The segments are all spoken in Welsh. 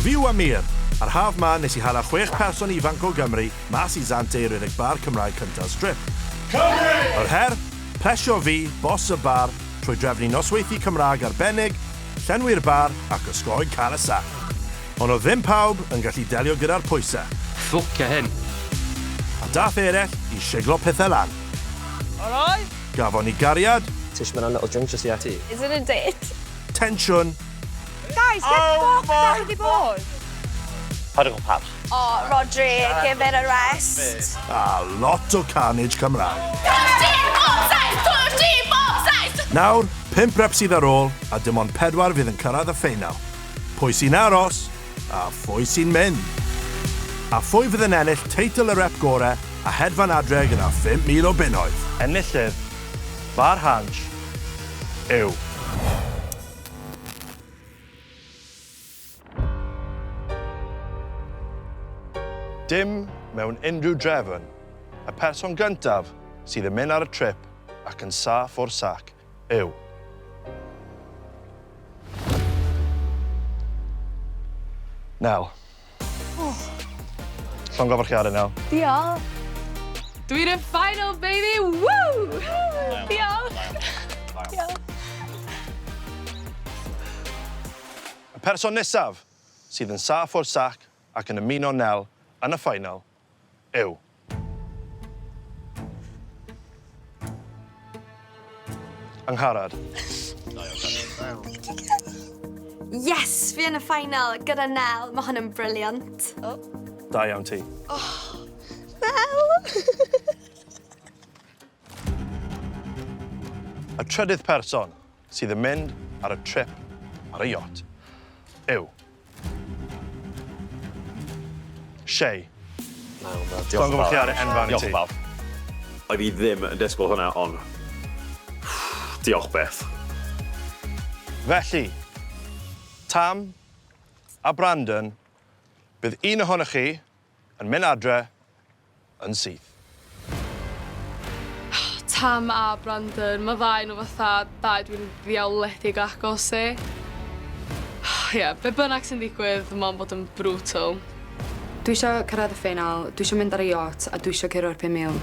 Fi yw Amser. Ar haf ma nes I hala 6 person ifanc o Gymru mas I Zante I rhedeg bar Cymraeg cynta strip. Cymru! Yr her, plesio fi, bos y bar, trwy drefnu nosweithi Cymraeg arbennig, llenwi'r bar ac osgoi cael y sac. Ond o ddim pawb yn gallu delio gyda'r pwysau. Ffwcia hyn. A dath eraill I siglo pethau lan. Alright. Gafon ni gariad. Tish, mae'n little drink just I ati. Is it a date? Tensiwn. Guys, get fucked out the board. Paratoi pawb. Oh, Rodri, give it a rest. A lot o carnage Cymraeg. 30 bob Nawr, 5 rep sydd ar ôl, a dim ond 4 fydd yn cyrraedd y ffeinal. Pwy sy'n aros, a phwy sy'n mynd. A phwy fydd yn ennill teitl y rep gorau a hedfan adre gyda 5,000 o bunnoedd. Ennillydd, bar hansh, yw. Dim mewn unrhyw drefn, y person gyntaf sydd yn mynd ar y trip ac yn saff o'r sac yw. Nel. Llongyfarchiadau, Nel. Diolch. Dwi'n y final, baby! Woo! Diolch! Y person nesaf sydd yn saff o'r sac ac yn ymuno Nel yn y final yw. Angharad. Yes, fi yn y final gyda Nel. Mae hwn yn briliant. Da iawn ti. Nel! Y trydydd person sydd yn mynd ar y trip ar y yacht yw. Chwe. Llongyfarchiadau enfawr I ti. Diolch yn fawr. Oedd I ddim yn disgwyl hwnna, ond diolch beth. Felly, Tam a Brandon, bydd un ohonych chi yn mynd adre yn syth. Tam a Brandon, mae ddau nhw fatha dau dwi'n ddiawledig agos I. Ie, be bynnag sy'n digwydd, mae'n bod yn brutal. Dwi eisiau cyrraedd y ffeinal, dwi eisiau mynd ar y yacht a dwi eisiau cyrraedd 5,000.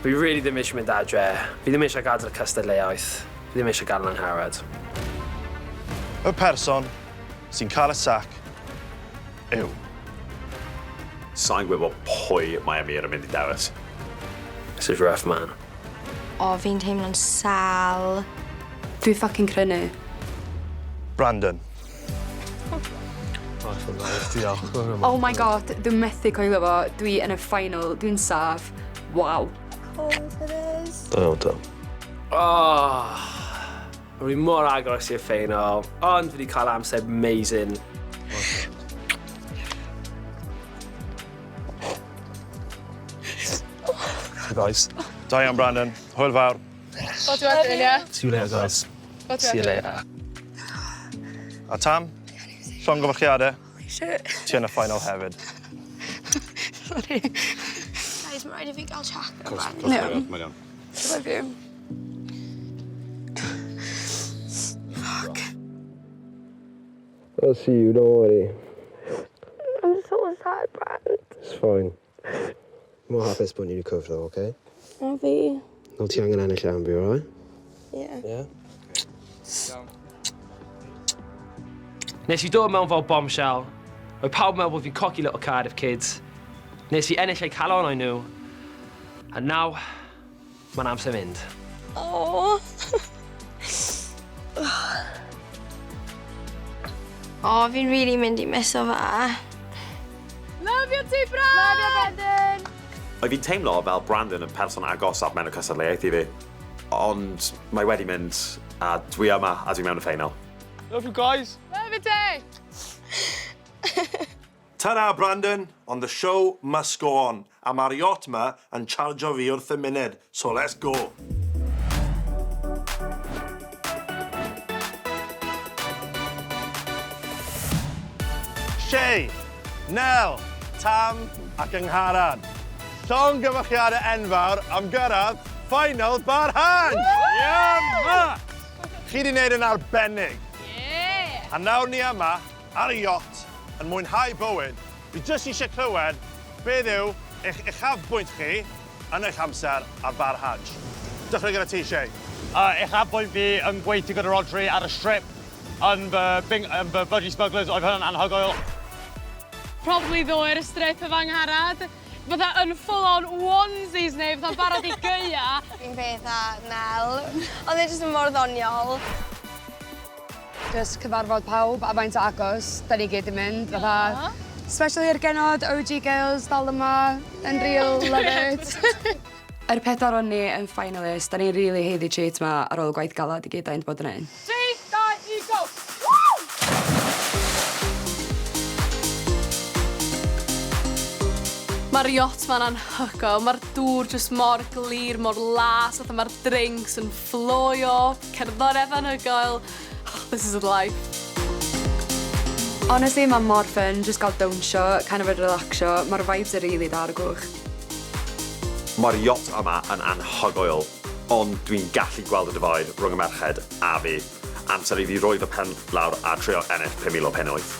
Fi really ddim eisiau mynd adre. Fi ddim eisiau gadael y cystadleuaeth. Fi ddim eisiau gadael yn Harad. Y person sy'n cael y sac yw. Sa'n gwybod pwy mae Amser yn mynd I dewis. This is rough, man. O, fi'n teimlo'n sal. Dwi ffocin crynu. Brandon. Oh my god, dwi'n methu coelio fo. Dwi yn y final, dwi'n saff. Waw. Of course it is. Do. Rwy'n I mor agos i'r ffeinal, ond fi wedi cael amser amazing. Hey guys. Da iawn, Brandon. Hwyl fawr. O, dwi wedyn, ie? See you later, guys. O, dwi See you wedyn. later. A Tam, llongyfarchiadau. Shit. Ti yn y final hefyd. Sorry. Guys, mae rhaid I fi gael chat. Mae'n iawn. Love you. Fuck. I'll see you, don't worry. I'm so sad, Brand. It's fine. Mae'n hapus bod ni'n recover though, okay? A fi. No ti angen ennill am fi, alright? Yeah. Yeah? Nes I dod mewn fel bombshell. Oedd pawb meddwl bod fi'n cocky little Cardiff kids. Nes I ennill eu calon o'n nhw. A naw, mae'n amser mynd. Oh. Oh, fi'n really mynd I miso fe. Love you, ti, Brand! Love you, Brandon! Oedd fi'n teimlo fel Brandon yn person agos at mewn y cystadleuaeth I fi. Ond mae wedi mynd, a dwi yma a dwi mewn y ffeinal. Love you guys. Love you, ti! Ta-ra, Brandon, on the show must go on. A mae'r yacht ma yn chargio fi wrth y munud, so let's go. Chwe, Nel, Tam ac Angharad. Llongyfarchiadau enfawr am gyrraedd final bar hansh! Chi di wneud yn arbennig. A nawr ni yma ar y yacht yn mwynhau bywyd, fi jyst eisiau clywed beth yw eich uchafbwynt chi yn eich amser ar bar hansh. Dechrau gyda ti, Chwe. Uchafbwynt fi yn gweithio gyda Rodri ar y strip yn fy budgie smugglers, oedd hynny'n anhygoel. Probably ddo i'r strip y fangharad. Fydda yn full-on onesies neu fydda'n barod i gyia. Fi'n beth a Nel. Oedd e jyst yn mor ddoniol. Just cyfarfod pawb a faint o agos, da ni gyd yn mynd, fatha. Especially i'r genod, OG girls, dal yma, yn real, love it. Yr pedwar o'n ni yn finalist, da ni'n really heiddi treat yma ar ôl gwaith galad i gyd da'n bod yn un. 3, 2, 1, go! Mae'r yacht ma'n anhygoel, mae'r dŵr jyst mor glir, mor las, a mae'r drinks yn ffloio, cerddoriaeth anhygoel. This is life. Honestly, mae mor fun, just gael dawnsio, kind of a relaxio. Mae'r vibes yn really da ar y gwch. Mae'r yacht yma yn anhygoel, ond dwi'n gallu gweld y dyfod rhwng y merched a fi. Amser i fi roi fy pen lawr a trio ennill 5,000 o pennoedd.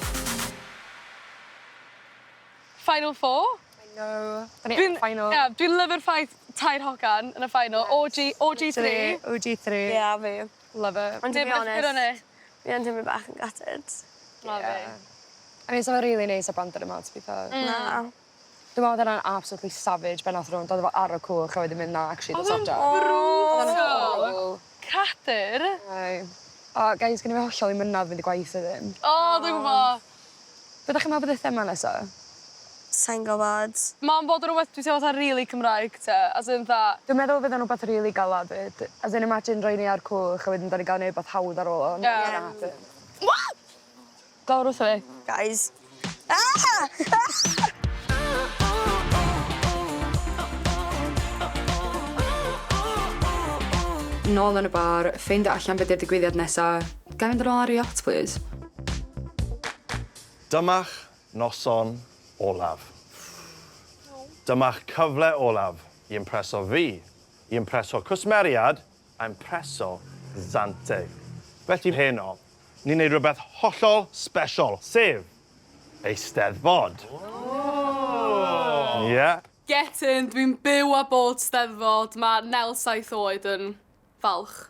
Final 4? No, da ni yn final. Dwi'n lyfio'r ffaith tair hogan yn y final. OG3. OG3. Ie, fi. Love it. Ond to be honest, fi yn tymor bach yn gutted. I mean, so really nice a banter yma, to be fair. Na. Dwi'n meddwl yna'n absolutely savage ben athro, dod efo ar y cwch a wedyn mynd na, actually, dod softa. Brutal. Cadur. O, guys, gen i fi hollol i mynadd fynd i gwaith ydyn. O, dwi'n gwybod. Be da chi'n meddwl bydd y thema nesa? Sa'n gwybod. Mae'n bod yn rhywbeth dwi'n teimlo fatha really Cymraeg, te. As in dda. Dwi'n meddwl fydd yn rhywbeth really galad fyd. As in, imagine roi ni ar cwch a wedyn da ni gael neu beth hawdd ar ôl o. Glawr wrth fi. Guys. Nôl yn y bar, ffeindio allan beth ydy'r digwyddiad nesaf. Gai fynd yn ôl ar y yacht, please? Dyma'ch noson olaf. Dyma'ch cyfle olaf i impreso fi, i impreso cwsmeriad a impreso Zante. Felly heno, ni'n neud rhywbeth hollol special, sef EISTEDDFOD. Ie. Get in, dwi'n byw a bod Steddfod. Mae Nel 7 oed yn falch.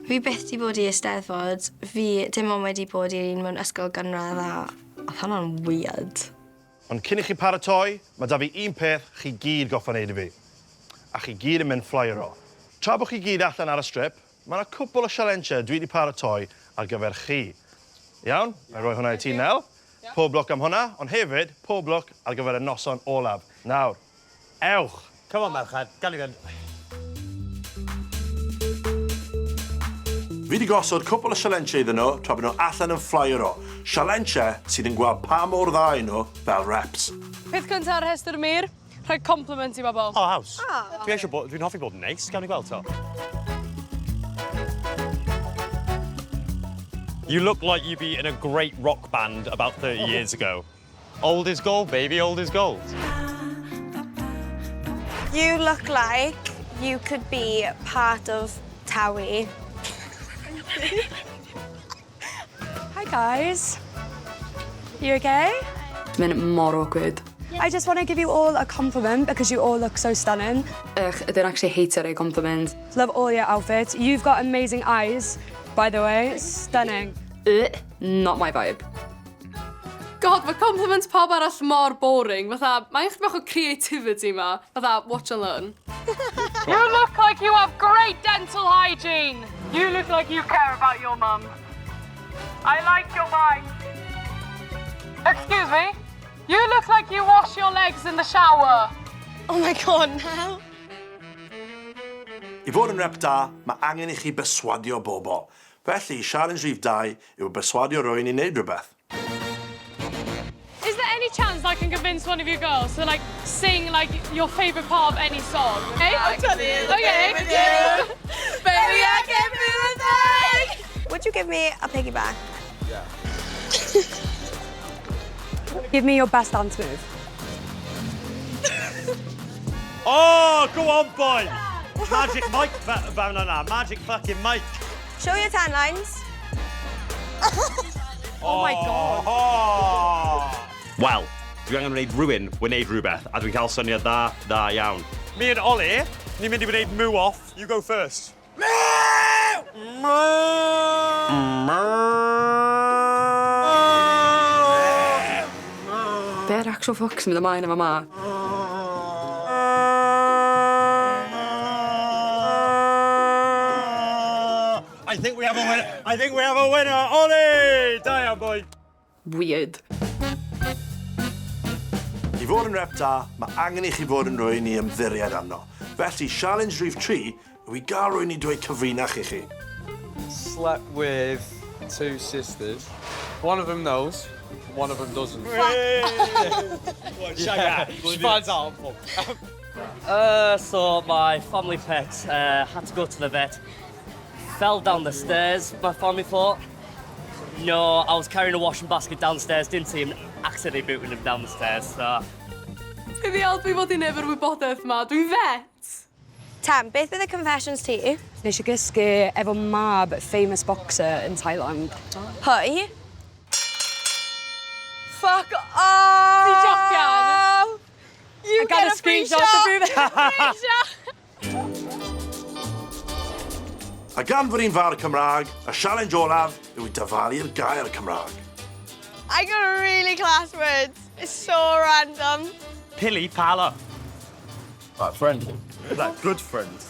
Fi byth di bod i Eisteddfod. Fi dim ond wedi bod i'r un mewn ysgol gynradd a oedd hwnna'n weird. Ond cyn i chi paratoi, mae da fi un peth chi gyd goffa wneud i fi. A chi gyd yn mynd flyro. Tra bod chi gyd allan ar y strip, mae yna cwbl o sialensiau dwi wedi paratoi ar gyfer chi. Iawn? Mae roi hwnna i ti, Nel. Pob lwc am hwnna, ond hefyd, pob lwc ar gyfer y noson olaf. Nawr, ewch! Come on, merched, gael i fynd. Fi wedi gosod cwbl o sialensiau iddyn nhw tra bod nhw allan yn flyro. Sialensiau sydd yn gweld pa mor dda i nhw fel reps. Peth cyntaf ar rhestr y mir, rhoi compliment i bobl. O, haws. Dwi'n hoffi bod yn neis, gael ni gweld to. You look like you'd be in a great rock band about 30 years ago. Old is gold, baby, old is gold. You look like you could be part of Towie. Hi, guys. You okay? It's been more awkward. I just want to give you all a compliment because you all look so stunning. I don't actually hate a compliment. Love all your outfits. You've got amazing eyes, by the way. Stunning. Not my vibe. God, mae compliments pawb arall mor boring. Fatha, mae'n chydig bach o creativity ma. Fatha, watch and learn. You look like you have great dental hygiene. You look like you care about your mum. I like your vibe. Excuse me? You look like you wash your legs in the shower. Oh my god, no. I fod yn rep da, mae angen i chi berswadio bobl. Felly, challenge rhif 2 yw berswadio rwy'n i wneud rhywbeth. Is there any chance I can convince one of you girls to like sing like your favourite part of any song? Okay. Okay. Baby, I can feel the thing. Would you give me a piggyback? Yeah. Give me your best dance move. Oh, go on, boy! Magic Mike, magic fucking Mike. Show your tan lines. Oh my god. Wel, dwi angen gwneud rhywun wneud rhywbeth, a dwi'n cael syniad da iawn. Me and Ollie, ni'n mynd I wneud moo off. You go first. Be'r actual fox yn mynd ymlaen efo ma? I think we have a winner. I think we have a winner. Ollie! Da iawn, boy. Weird. I fod yn rep da, mae angen I chi fod yn rwy'n I ymddiried arno. Felly, challenge rhif 3 yw I gael rwy'n I dweud cyfrinach I chi. Slept with 2 sisters. One of them knows, one of them doesn't. She finds out. So my family pet had to go to the vet. Fell down the stairs, my family thought. No, I was carrying a washing basket downstairs, didn't see him, accidentally booting him down the stairs, so... Fi ddi fod I nefyr wybodaeth ma, dwi'n vet. Tam, beth bydd y confessions ti? Nes I gysgu efo mab famous boxer in Thailand. Hwy? Fuck off! Ti'n jocian? You get a free shot! A gan fod i'n fawr Cymraeg, y challenge olaf yw I dyfalu'r gair Cymraeg. I got a really class word. It's so random. Pilly pala. Like friend. Like good friend.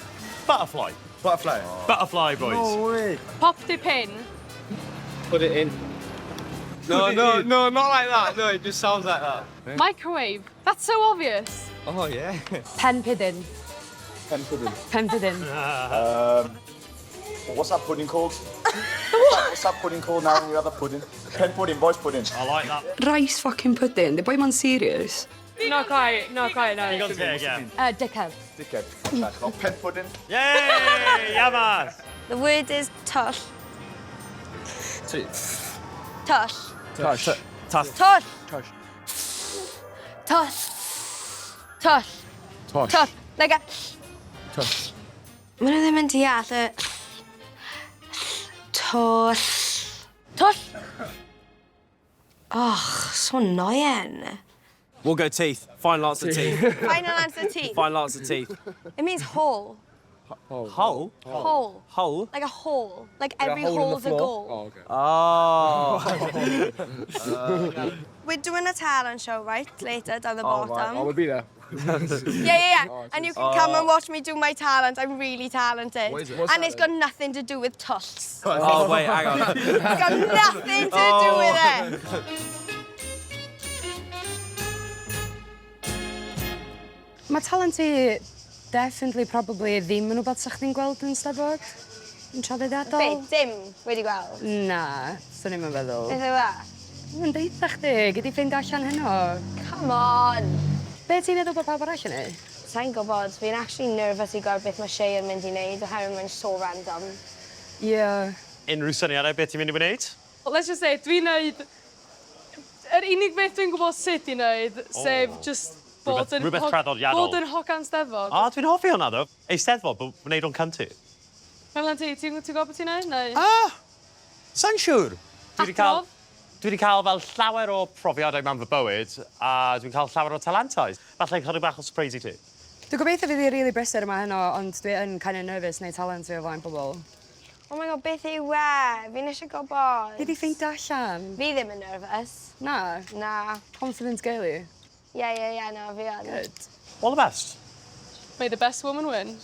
Butterfly. Butterfly. Butterfly, boys. No way. Pop di pin. Put it in. No, not like that. No, it just sounds like that. Microwave. That's so obvious. Oh, yeah. Pen pudding. Pen pudding. Pen pudding. What's that pudding called? What's that pudding called now when we have the pudding? Pen pudding, boys pudding. I like that. Rice fucking pudding. The boy man serious. Not quite, no. You got to say it again. Dickhead. Dickhead. Oh, pen pudding. Yay! Yamas! The word is tush. Tush. Tush. Tush. Tush. Tush. Tush. Tush. Tush. Like a... Tush. Maen nhw ddim yn deall y... Tush. Tush. Och, so annoying. We'll go teeth. Find lots of teeth. Final answer teeth. Find lots of teeth. It means hole. Hole? Hole. Hole? Like a hole. Like every hole's a goal. Oh, okay. We're doing a talent show, right? Later, down the bottom. Right. I will be there. Yeah. And you can come and watch me do my talent. I'm really talented. What is it? And it's got nothing to do with tush. Oh, wait, hang on. It's got nothing to do with it. Mae talent I definitely probably ddim yn wbeth sa'ch chi'n gweld yn Steddfod. Yn traddodiadol. Be, dim wedi gweld? Na, swn I'm yn feddwl. Beth yw e? Yn deitha chdi, gyd I ffeind allan heno. Come on. Be ti'n meddwl bod pawb arall yn ei? Sa'n gwybod, fi'n actually nervous I gweld beth mae Chwe yn mynd I wneud, oherwydd mae'n so random. Yeah. Unrhyw syniadau beth ti'n mynd I wneud? Let's just say, dwi'n neud... Yr unig beth dwi'n gwybod sut I neud, sef just... Rhywbeth traddodiadol. Bod yn hogan Steddfod. O, dwi'n hoffi hwnna, ddo. EISTEDDFOD, bod wneud o'n cyntu. Fel ti, ti'n gwybod beth ti'n neud, neu? Sa'n siŵr. Dwi wedi cael fel llawer o profiadau mewn fy bywyd, a dwi'n cael llawer o talentau. Falle chydig bach o surprise I ti. Dwi'n gobeithio fydd I rili brysur yma heno, ond dwi yn kind of nervous neu talent fi o flaen pobl. Oh my god, beth yw e? Fi'n eisiau gwybod. Be di ffeindio allan? Fi ddim yn nervous. Na? Na. Confidence girly? Yeah, no, fi yn. Good. All the best. May the best woman win.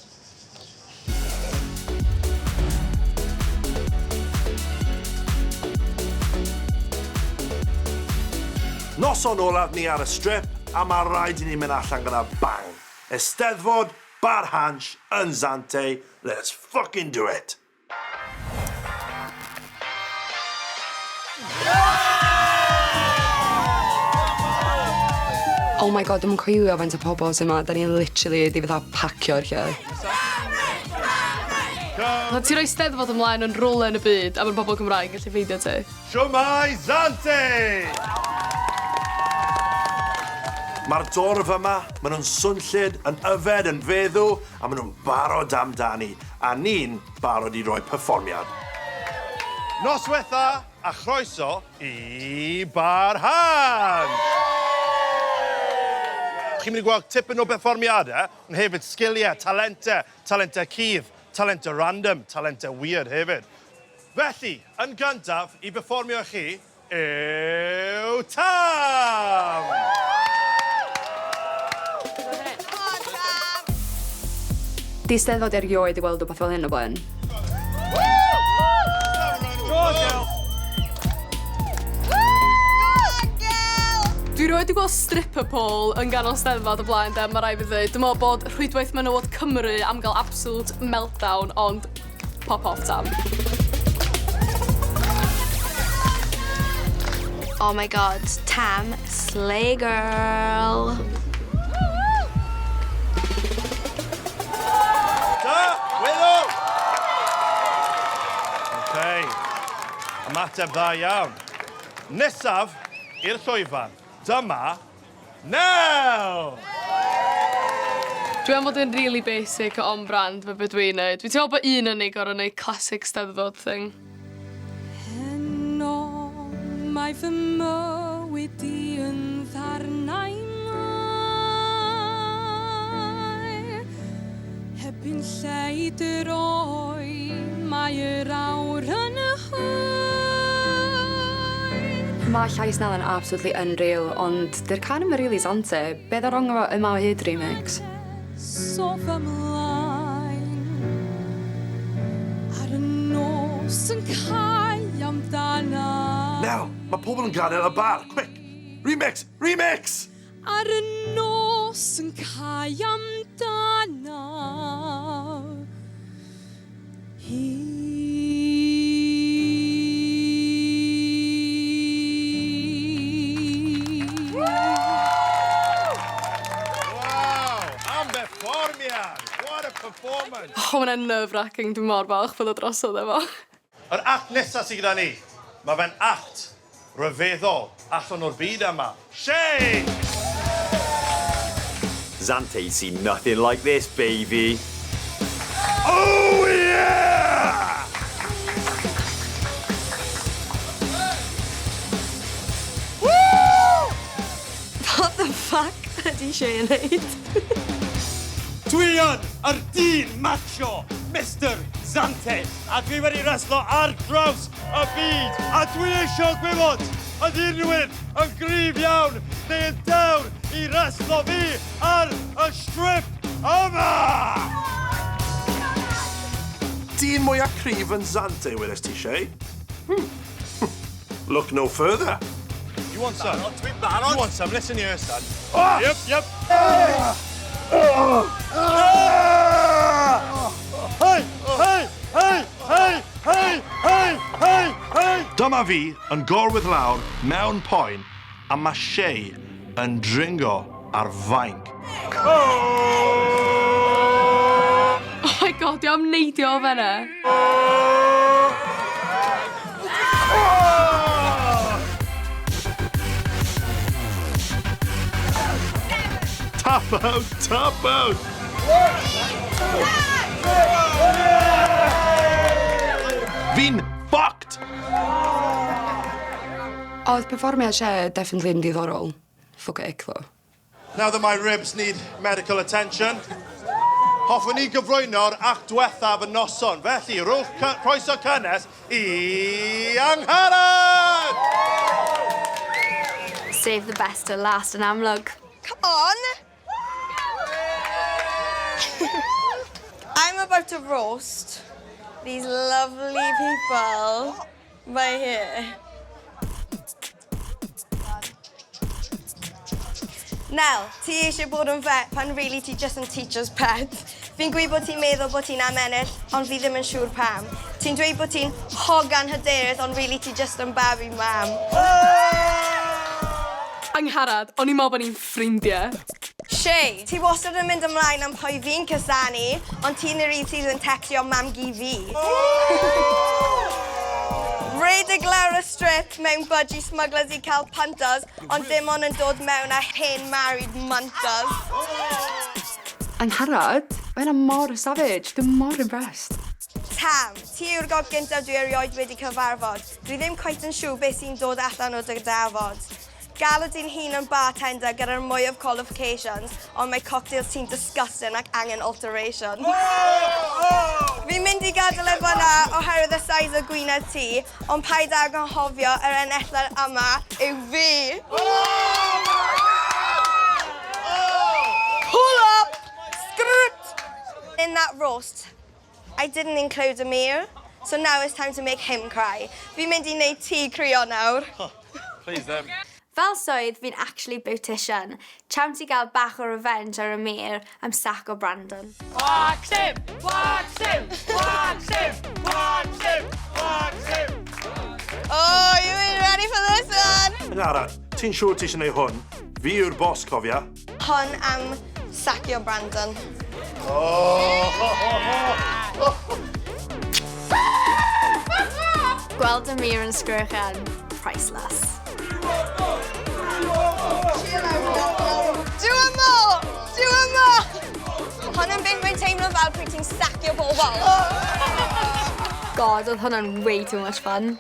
Noson olaf ni ar y strip, a mae rhaid I ni mynd allan gyda bang. EISTEDDFOD bar hansh yn Zante. Let's fucking do it. Oh my god, dwi'n coelio faint o pobl sy'n yma. Da ni literally di fatha pacio'r lle. Ti roi Steddfod ymlaen yn rôl yn y byd, a mae'r bobl Cymraeg gallu ffeindio ti. Shwmai Zante! Mae'r dorf yma, maen nhw'n swnllid, yn yfed, yn feddw, a maen nhw'n barod amdani. A ni'n barod I roi perfformiad. Nos diwetha, a chroeso I Bar Hansh! Chi'n mynd I gweld tipyn o perfformiadau, ond hefyd sgiliau, talentau cudd, talentau random, talentau weird hefyd. Felly, yn gyntaf, I perfformio chi, yw Tam! Di Steddfod erioed I weld o beth fel hyn o blaen. Dwi roed I gweld stripper pole yn ganol Steddfod o blaen, de, mae rai fi ddweud. Dwi'n meddwl bod rhwydwaith menywod Cymru am gael absolute meltdown, ond pop off Tam. Oh my god, Tam, slay girl. Wyddw! OK. Ymateb dda iawn. Nesaf i'r llwyfan. Dyma, now! Dwi'n meddwl bod yn really basic o on-brand fe beth dwi'n neud. Dwi'n teimlo bod un yn ei gorau neud classic Steddfod thing. Heno, mae fy mywyd I yn ddarnau mai. Heb un lleid yr oi, mae'r awr yn y hwy. Mae llais Nel yn absolutely unreal, ond dy'r can yma really Zante. Beth ar ong efo y Maw Hyd remix? So fy mlaen ar y nos yn cael amdana. Nel, mae pobl yn gadael y bar, quick! Remix! Remix! Ar y nos yn cael amdana. What a performance! Oh, mae'n nerve-wracking, dwi'n mor falch bod o drosodd efo. Yr act nesaf sydd gyda ni, mae fe'n act rhyfeddol allan o'r byd yma. Shea! Zante, see nothing like this, baby. Oh, yeah! Woo! What the fuck ydi Shea yn neud? Dwi yn dyn macho, Mr Zante, a dwi wedi reslo ar draws y byd. A dwi eisiau gwybod, ydy unrhywun yn gryf iawn neu yn dewr I reslo fi ar y strip yma? Dyn mwyaf cryf yn Zante, wedys ti, Shea? Look no further. You want some? You want some? Listen here, son. Oh! Yep. Dyma fi yn gorwydd lawr mewn poen a mae Shea yn dringo ar fainc. Oh my god, di am neidio o fenna. Tap out! Fi'n fucked! Oedd perfformiad Shea definitely yn diddorol. Fuck it, though. Now that my ribs need medical attention, hoffwn ni gyflwyno'r act diwethaf y noson. Felly, rwch croeso cynnes I Angharad! Save the best to last yn amlwg. Come on! I'm about to roast these lovely people by here. Nel, ti eisiau bod yn vet pan really ti just yn teacher's pet. Fi'n gweud bod ti'n meddwl bod ti'n am ennill, ond fi ddim yn siŵr pam. Ti'n dweud bod ti'n hogan hyderus, ond really ti just yn babi mam. Angharad, o'n i'n meddwl bod ni'n ffrindiau. Shea, ti wastad yn mynd ymlaen am pwy fi'n cysanu, ond ti'n yr un sydd yn textio mam gi fi. Rhedeg lawr y strip mewn budgie smugglers I cael punters, ond dim ond yn dod mewn â hen married munters. Angharad, mae'n mor savage, dwi'n mor impressed. Cam, ti yw'r god gyntaf dwi erioed wedi cyfarfod. Dwi ddim cweit yn siŵr beth sy'n dod allan o dy gydafod. Galw di'n hun yn bartender gyda'r mwy of qualifications, ond mae cocktails ti'n disgusting ac angen alteration. Fi'n mynd i gadael e fyna oherwydd y size o gwyneb ti, ond paid ag anghofio yr enillyr yma yw fi. Pull up! Script! In that roast, I didn't include Amir, so now it's time to make him cry. Fi'n mynd i wneud ti crio nawr. Please, then. Fel swydd, fi'n actually beautician. Trawn ti gael bach o revenge ar Amir am sac o Brandon. Wax him! Wax him! Wax him! Wax him! Wax him! Oh, you ain't ready for this one? Angharad, ti'n siŵr ti eisiau gwneud hwn? Fi yw'r boss, cofia. Hon am sacio Brandon. Gweld Amir yn sgwrchan, priceless. Do it more! Do it more! Hwn yn beth mae'n teimlo fel pryd ti'n sacio bobl. God, oedd hwnna'n way too much fun.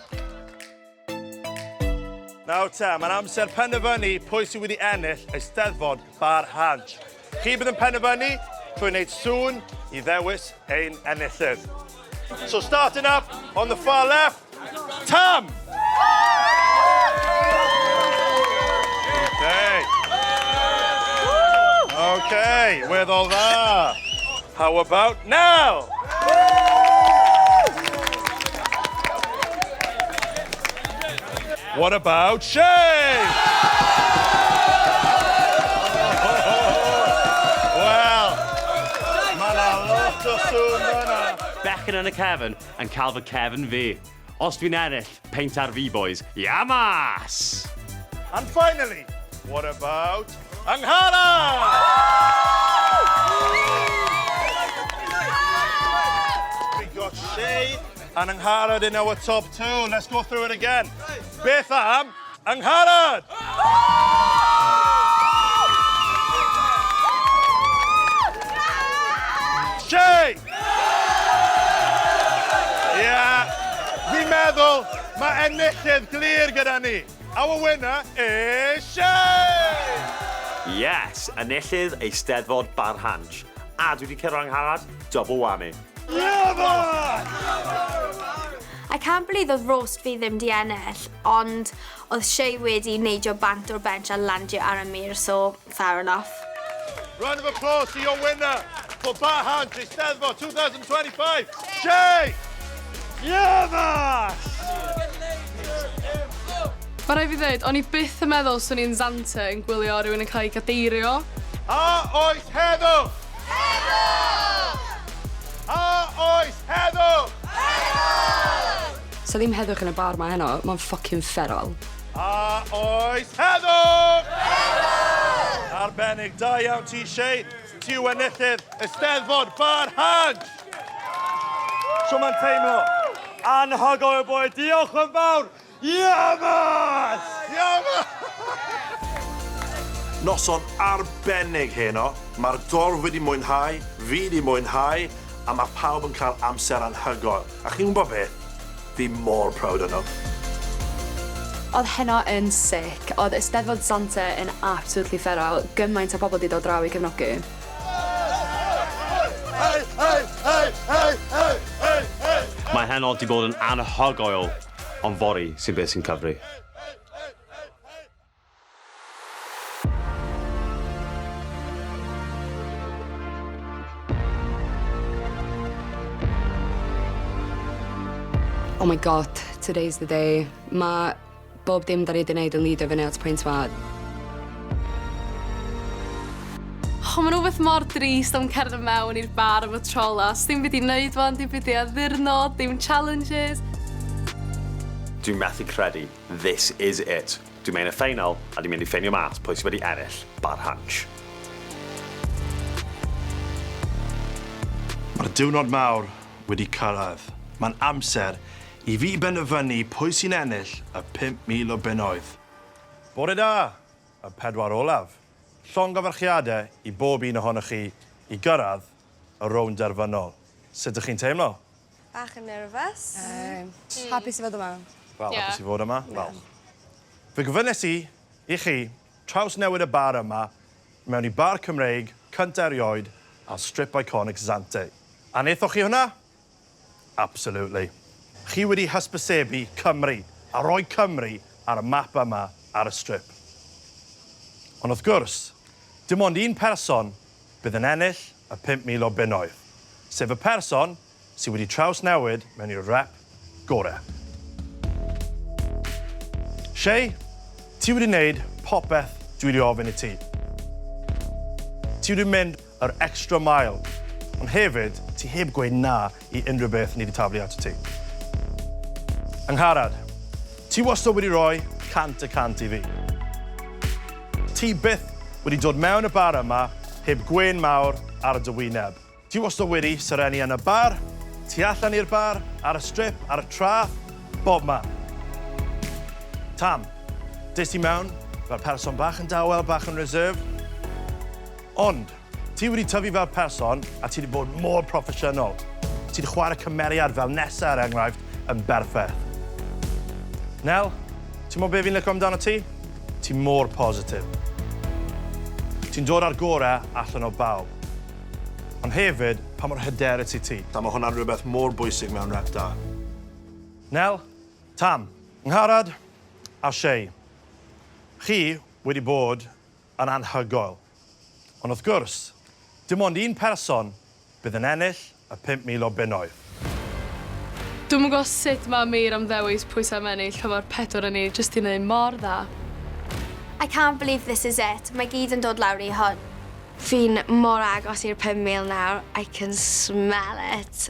Nawr te, mae'n amser penderfynu pwy sydd wedi ennill Eisteddfod Bar Hansh. Chi bydd yn penderfynu trwy wneud sŵn i ddewis ein enillydd. So starting up on the far left, Tam! Okay. Okay, weddol dda. How about now? What about Shane? Well, mae 'na lot o sŵn yna. Becyn yn y cefn yn cael fy cefn fi. Os dwi'n ennill, peint ar fi, boys. Yamas! And finally, what about Angharad? We got Shay and Angharad in our top two. Let's go through it again. Beth am Angharad? Shay! Yeah, fi'n meddwl mae enillydd glir gyda ni. Our winner is Shay! Yes, enillydd Eisteddfod Bar Hansh. A dwi wedi cyrraedd Angharad, double whammy. I can't believe oedd roast fi ddim di ennill, ond oedd Shay wedi neidio bant o'r bench a landio ar Amir, so fair enough. Round of applause to your winner for Bar Hansh Eisteddfod 2025, Shay! Yamas! Mae rai fi ddweud, o'n i byth yn meddwl swn i'n Zante yn gwylio rhywun yn cael ei gadeirio. A oes heddwch! A oes heddwch! So ddim heddwch yn y bar ma heno, mae'n ffocin feral. A oes heddwch! Arbennig, da iawn ti, Shay. Ti yw enillydd Eisteddfod Bar Hansh. So mae'n teimlo? Anhygoel boi, diolch yn fawr! Yamas! Yamas! Noson arbennig heno. Mae'r dorf wedi mwynhau, fi wedi mwynhau, a mae pawb yn cael amser anhygoel. A chi'n gwybod beth? Fi mor proud yno. Oedd heno yn sick. Oedd Eisteddfod Zante yn absolutely feral. Gymaint o bobl wedi dod draw i cefnogi. Mae heno wedi bod yn anhygoel, ond fori sy'n beth sy'n cyfri. Oh my god, today's the day. Mae bob dim da ni wedi gwneud yn lidio fyny at pwynt ma. Mae rhywbeth mor drist am cerdded mewn i'r bar efo trolas. Dim byd i wneud fan, dim byd i addurnod, dim challenges. Dwi'n methu credu, this is it. Dwi'n mynd i'r ffeinal a dwi'n mynd i ffeinio mas pwy sydd wedi ennill Bar Hansh. Mae'r diwrnod mawr wedi cyrraedd. Mae'n amser i fi benderfynu pwy sy'n ennill y 5,000 o bunnoedd. Bore da, y 4 olaf. Llongyfarchiadau i bob un ohonoch chi i gyrraedd y rownd derfynol. Sut ydych chi'n teimlo? Bach yn nervous. Hapus i fod yma. Wel, hapus i fod yma. Wel. Fe gofynes i chi traws newid y bar yma mewn i bar Cymraeg cynta erioed a strip iconic Zante. A wnaethoch chi hwnna? Absolutely. Chi wedi hysbysebu Cymru a rhoi Cymru ar y map yma ar y strip. Ond wrth gwrs, dim ond un person bydd yn ennill y 5,000 o bunnoedd, sef y person sydd wedi trawsnewid mewn i'r rep gorau. Chwe, ti wedi wneud popeth dwi wedi ofyn i ti. Ti wedi mynd yr extra mile, ond hefyd, ti heb gweud na i unrhyw beth ni wedi taflu at ti. Angharad, ti wastad wedi rhoi 100% i fi. Ti byth wedi dod mewn y bar yma heb gwen mawr ar y dywyneb. Ti wastad wedi syrenu yn y bar, ti allan i'r bar, ar y strip, ar y trath, bob man. Tam, des ti mewn fel person bach yn dawel, bach yn reserve. Ond, ti wedi tyfu fel person a ti wedi bod mor proffesiynol. Ti wedi chwarae cymeriad fel nesa er enghraifft yn berffaith. Nel, ti'n mwyn be fi'n licio amdano ti? Ti mor positif. Ti'n dod ar gorau allan o bawb. Ond hefyd, pa mor hyderus i ti. Ta mae hwnna'n rhywbeth mor bwysig mewn rep da. Nel, Tam, Ngharad a Chwe. Chi wedi bod yn anhygoel. Ond wrth gwrs, dim ond un person bydd yn ennill y 5,000 o bunnoedd. Dwi'm yn gwybod sut mae Mir am ddewis pwy sy'n ennill pan mae'r pedwar yn ei jyst i wneud mor dda. I can't believe this is it. Mae gyd yn dod lawr i hwn. Fi'n mor agos i'r 5,000 nawr. I can smell it.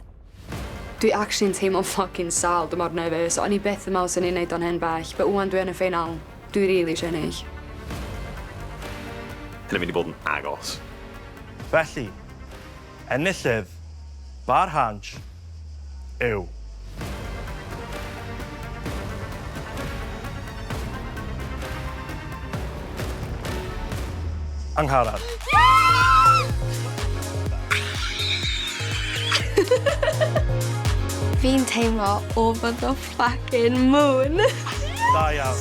Dwi actually'n teimlo'n fucking sal, dwi'n mor nervous. O'n i byth yn meddwl sy'n ni'n neud o'n hyn bell, but wan dwi yn y ffeinal, dwi rili eisiau ennill. Hyn yn mynd i bod yn agos. Felly, enillydd bar hansh yw. Angharad. Fi'n teimlo over the fucking moon. Da iawn.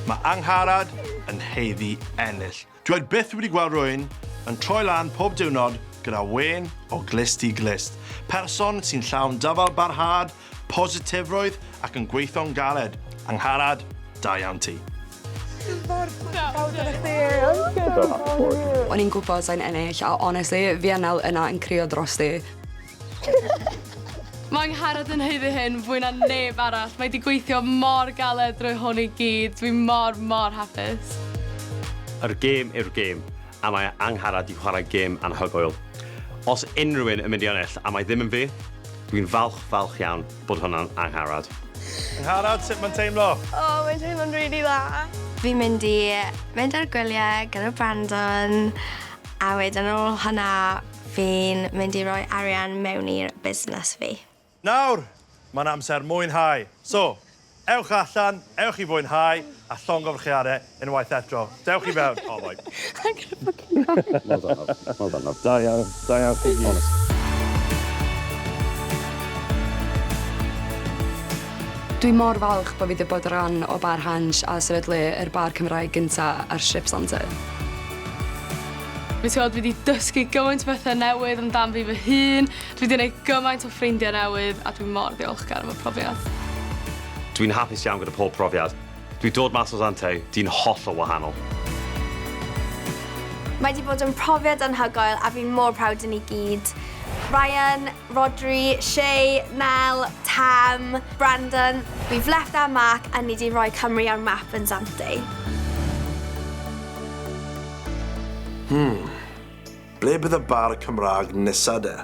Mae Angharad yn heiddi ennill. Dwi byth wedi gweld rhywun yn troi lan pob diwrnod gyda wen o glist i glist. Person sy'n llawn dyfal barhad, positifrwydd ac yn gweithio'n galed. Angharad, da iawn ti. O'n i'n gwybod sa'n ennill, a honestly, fi Ennil yna yn crio dros di. Mae Angharad yn heiddi hyn fwy na neb arall. Mae wedi gweithio mor galed drwy hwn i gyd. Dwi'n mor hapus. Yr gêm yw'r gêm, a mae Angharad i chwarae gêm anhygoel. Os unrhyw un yn mynd i ennill, a mae ddim yn fi, dwi'n falch iawn bod hwnna'n Angharad. Angharad, sut mae'n teimlo? Mae'n teimlo'n rili dda. Fi'n mynd i fynd ar gwyliau gyda Brandon, a wedyn ar ôl hynna, fi'n mynd i roi arian mewn i'r busnes fi. Nawr, mae'n amser mwynhau. So, ewch allan, ewch i fwynhau, a llongyfarchiadau unwaith eto. Dewch i fewn. Oh, boy. Well done. Da iawn chi gyd. Dwi mor falch bod fi wedi bod rhan o bar hansh a sefydlu yr bar Cymraeg gynta ar strip Zante. Fi wedi dysgu gymaint o bethau newydd amdan fi fy hun, dwi wedi gwneud gymaint o ffrindiau newydd, a dwi'n mor ddiolchgar am y profiad. Dwi'n hapus iawn gyda pob profiad. Dwi'n dod mas o Zante, di'n hollol wahanol. Mae wedi bod yn profiad anhygoel a fi'n mor proud yn i gyd. Ryan, Rodri, Chwe, Nel, Tam, Brandon, we've left our mark a ni wedi rhoi Cymru ar map yn Zante. Ble bydd y bar Cymraeg nesa de?